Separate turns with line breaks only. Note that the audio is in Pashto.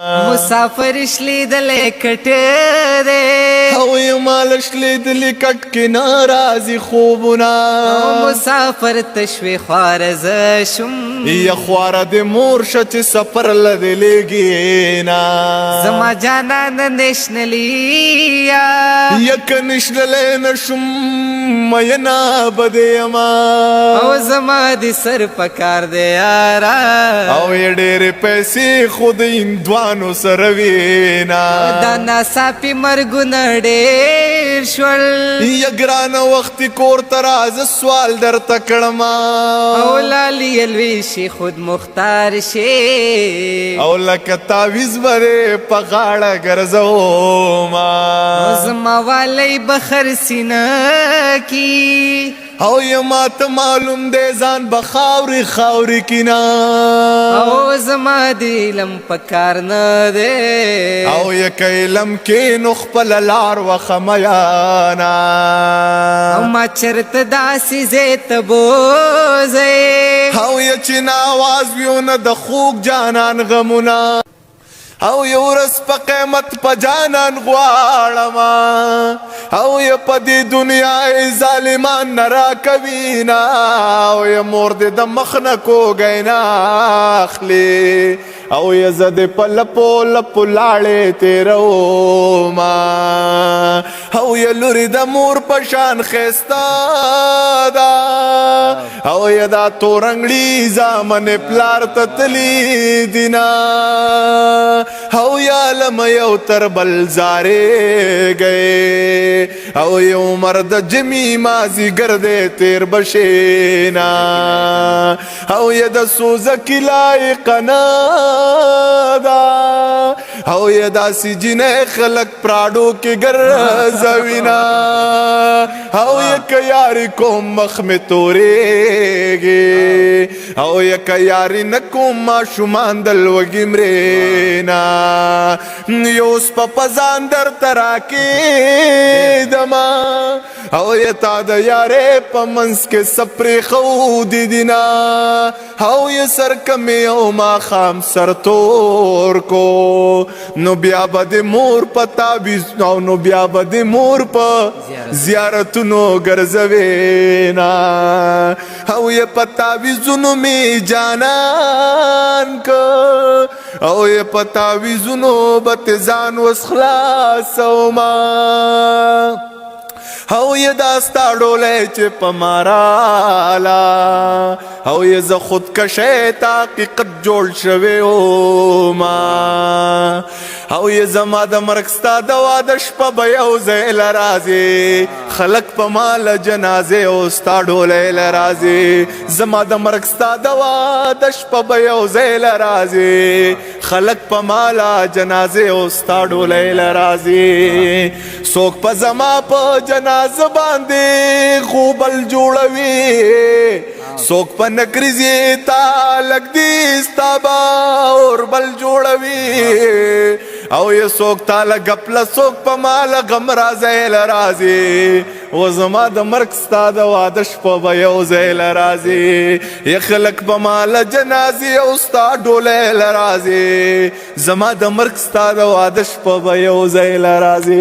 مسافر شلیدلی کټ دی
او یمال شلیدلی کټ کې ناراضي خوبونه
مسافر تشوي خوار ز شم
یا خوار د مور شت سفر لدی لګینا
زما جانان نشنلی
یک نشنلی نشم مینا بدیما
او زما دی سر پکار دی یارا
او یې ډېرې پیسې خود هندوانو سره وینا
دا ناڅاپي مرګونه ډېر شول
یا ګرانه وختي کور ته راځه سوال درته کړما
او لالي الوي شي خود مختار شي
او لکه تعویز برې په غاړه ګرځوما
زما والی بخر سینه کی
او یما ته معلوم دی ځان به خاورې خاورې کینا
او زما دی علم پکار نه دی
او یک علم کې نو خپل لار وخمیانا
او ما چرته داسې زیت بوزئ
او یا چې ناواز ویو نه د خوږ جانان غمونه او یو ورځ په قیمت په جانان غواړم او یا په دې دنیا ظالمان نه راکوینا او یا مور دې د مخ نه کوږی نه اخلي او یا زه دې په لپو لپو لاړې تېروما او یا لورې د مور په شان ښایسته ده او یا دا تورنګړي زامن پلار ته تلي دینا او یا لم یو تر بل زارې گئے او یو مرد جمی مازی گردے تیر بشینا او یا د سوزکی لائق نادا او یا دا سی جن خلق پراڈو کی گرزوینا او یا کیاری کوم مخ میں تورے گے او یا کیاری نکوم ما شمان دل وگی مرینا یوس پا پزان در تراکی دما او یتا دا یارے پا منس کے سپری خودی دینا او ی سر کمی او ما خام سر تور کو نو بیا بد مور پا تابیز نو بیا بد مور پا زیارتونو گرزوینا او ی پا تابیزونو می جانان کو او ی پا تابیزونو بتزان وسخلاصو ما او ی داستا ډولې چې په مارالا او ی ز خود کشه تحقیقت جوړ شوی او ما او ی زما د مرګ ستا د واده شپه به یو ځای لرازي خلق په مال جنازه او ستا ډولې لرازي زما د مرګ ستا د واده شپه به یو ځای لرازي خلق په مال جنازه او ستا ډولې لرازي څوک په زما په جنازه باندې خوبل جوړوي څوک په نکریزي تا لګ دي ستا اور بل جوړوي او یا څوک تا لګ پل څوک په مال غم راځي لرازي و زما د مرګ ستا د واده شپه به یو ځای لرازي یا خلق په مال جنازي او ستا ډولې لرازي زما د مرګ ستا د واده شپه به یو ځای لرازي